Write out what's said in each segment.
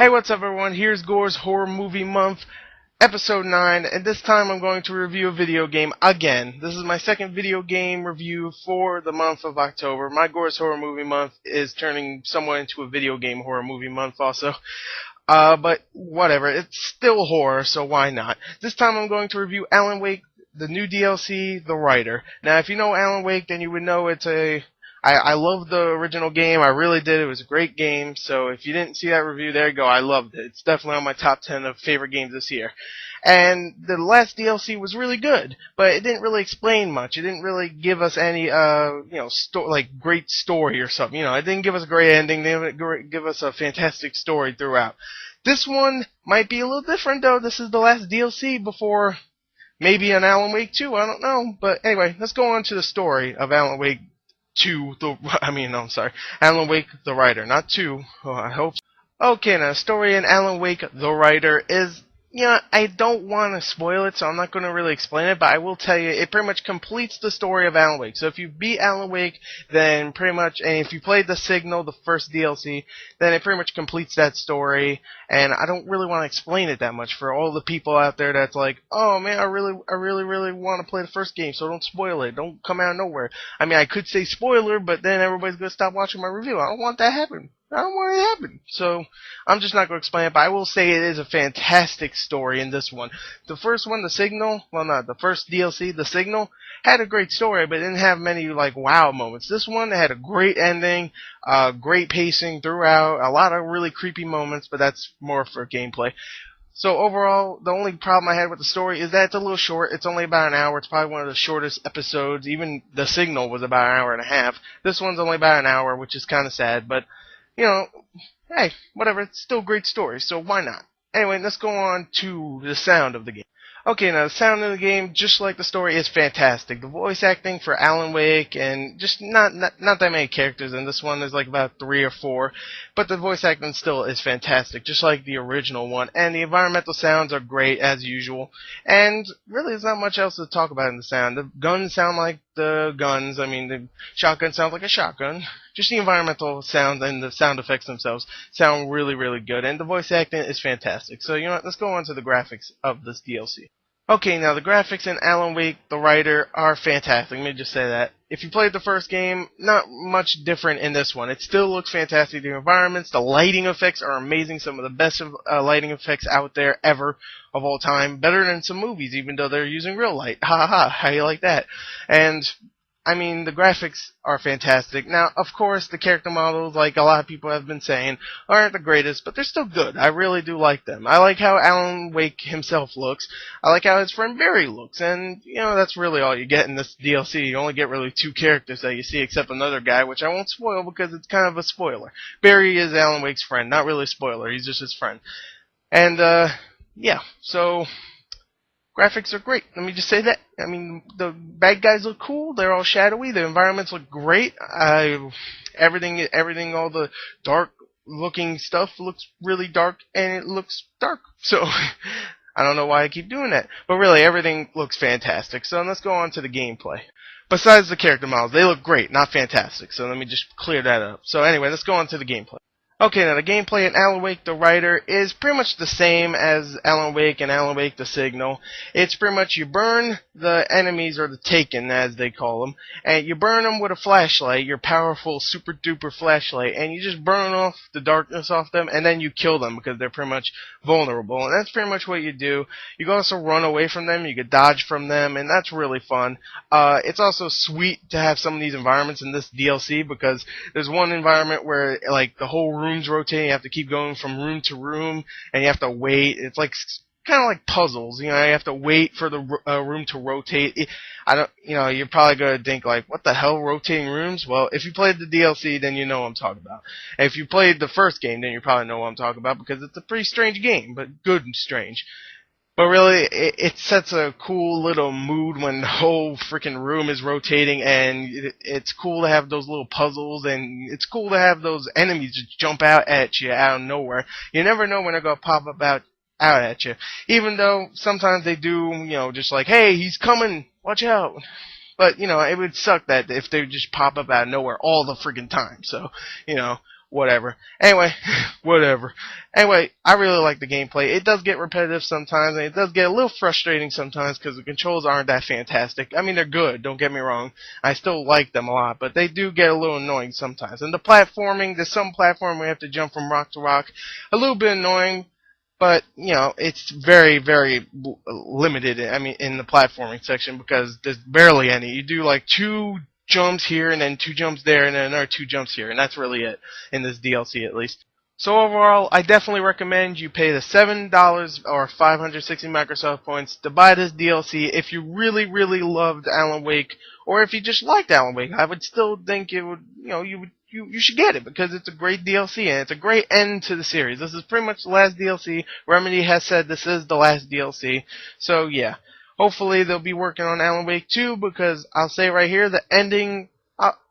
Hey, what's up everyone? Here's Gore's Horror Movie Month, Episode 9, and this time I'm going to review a video game again. This is my second video game review for the month of October. My Gore's Horror Movie Month is turning somewhat into a video game horror movie month also. But whatever, it's still horror, so why not? This time I'm going to review Alan Wake, the new DLC, The Writer. Now, if you know Alan Wake, then you would know I love the original game. I really did. It was a great game. So if you didn't see that review, there you go. I loved it. It's definitely on my top 10 of favorite games this year. And the last DLC was really good, but it didn't really explain much. It didn't really give us any, great story or something. It didn't give us a great ending. They didn't give us a fantastic story throughout. This one might be a little different though. This is the last DLC before maybe an Alan Wake 2. I don't know. But anyway, let's go on to the story of Alan Wake Alan Wake the Writer, not 2. Oh, I hope. Okay, now, story in Alan Wake the Writer is, I don't want to spoil it, so I'm not going to really explain it, but I will tell you, it pretty much completes the story of Alan Wake. So if you beat Alan Wake, then pretty much, and if you played The Signal, the first DLC, then it pretty much completes that story, and I don't really want to explain it that much for all the people out there that's like, oh man, I really want to play the first game, so don't spoil it, don't come out of nowhere. I mean, I could say spoiler, but then everybody's going to stop watching my review. I don't want that to happen. I don't want it to happen. So, I'm just not going to explain it, but I will say it is a fantastic story in this one. The first one, The Signal, the first DLC, The Signal, had a great story, but it didn't have many, wow moments. This one had a great ending, great pacing throughout, a lot of really creepy moments, but that's more for gameplay. So overall, the only problem I had with the story is that it's a little short. It's only about an hour. It's probably one of the shortest episodes. Even The Signal was about an hour and a half. This one's only about an hour, which is kind of sad, but hey, whatever, it's still a great story, so why not? Anyway, let's go on to the sound of the game. Okay, now the sound of the game, just like the story, is fantastic. The voice acting for Alan Wake, and just not that many characters in this one. There's about 3 or 4, but the voice acting still is fantastic, just like the original one. And the environmental sounds are great as usual. And really, there's not much else to talk about in the sound. The guns sound like the guns. I mean, the shotgun sounds like a shotgun. Just the environmental sounds and the sound effects themselves sound really, really good. And the voice acting is fantastic. So, let's go on to the graphics of this DLC. Okay, now the graphics in Alan Wake the Writer are fantastic. Let me just say that. If you played the first game, not much different in this one. It still looks fantastic. The environments, the lighting effects are amazing. Some of the best lighting effects out there ever of all time. Better than some movies, even though they're using real light. Ha ha ha, how you like that? And I mean, the graphics are fantastic. Now, of course, the character models, like a lot of people have been saying, aren't the greatest, but they're still good. I really do like them. I like how Alan Wake himself looks. I like how his friend Barry looks. And, that's really all you get in this DLC. You only get really 2 characters that you see, except another guy, which I won't spoil because it's kind of a spoiler. Barry is Alan Wake's friend. Not really a spoiler. He's just his friend. And, yeah. So graphics are great. Let me just say that. I mean, the bad guys look cool. They're all shadowy. The environments look great. Everything, all the dark-looking stuff looks really dark, and it looks dark. So, I don't know why I keep doing that. But really, everything looks fantastic. So, let's go on to the gameplay. Besides the character models, they look great, not fantastic. So, let me just clear that up. So, anyway, let's go on to the gameplay. Okay, now the gameplay in Alan Wake the Writer is pretty much the same as Alan Wake and Alan Wake the Signal. It's pretty much you burn the enemies, or the Taken as they call them, and you burn them with a flashlight, your powerful super duper flashlight, and you just burn off the darkness off them, and then you kill them because they're pretty much vulnerable. And that's pretty much what you do. You can also run away from them, you can dodge from them, and that's really fun. It's also sweet to have some of these environments in this DLC because there's one environment where the whole room's rotating. You have to keep going from room to room, and you have to wait. It's kind of like puzzles. You have to wait for the room to rotate. You're probably going to think what the hell, rotating rooms? Well, if you played the DLC, then you know what I'm talking about. And if you played the first game, then you probably know what I'm talking about because it's a pretty strange game, but good and strange. But really, it sets a cool little mood when the whole freaking room is rotating, and it's cool to have those little puzzles, and it's cool to have those enemies just jump out at you out of nowhere. You never know when they're going to pop up out at you. Even though sometimes they do, just hey, he's coming, watch out. But, it would suck that if they just pop up out of nowhere all the freaking time. So, whatever. Anyway, whatever. Anyway, I really like the gameplay. It does get repetitive sometimes, and it does get a little frustrating sometimes because the controls aren't that fantastic. I mean, they're good, don't get me wrong. I still like them a lot, but they do get a little annoying sometimes. And the platforming, there's some platform where you have to jump from rock to rock. A little bit annoying, but, you know, it's very, very limited, I mean, in the platforming section because there's barely any. You do like 2 jumps here and then 2 jumps there and then another 2 jumps here, and that's really it in this DLC at least. So overall, I definitely recommend you pay the $7 or 560 Microsoft points to buy this DLC if you really, really loved Alan Wake, or if you just liked Alan Wake. I would still think it would, you know, you should get it because it's a great DLC and it's a great end to the series. This is pretty much the last DLC. Remedy has said this is the last DLC. So yeah, hopefully they'll be working on Alan Wake 2 because I'll say right here the ending.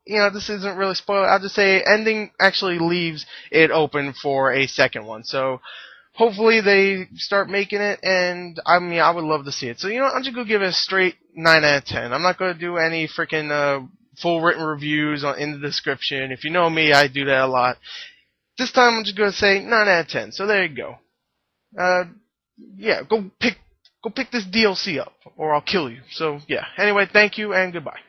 You know, this isn't really spoiled. I'll just say ending actually leaves it open for a second one. So hopefully they start making it, and I mean, I would love to see it. So, you know, I'm just going to give it a straight 9 out of 10. I'm not going to do any freaking full written reviews in the description. If you know me, I do that a lot. This time I'm just going to say 9 out of 10. So there you go. Yeah, go pick this DLC up, or I'll kill you. So yeah. Anyway, thank you and goodbye.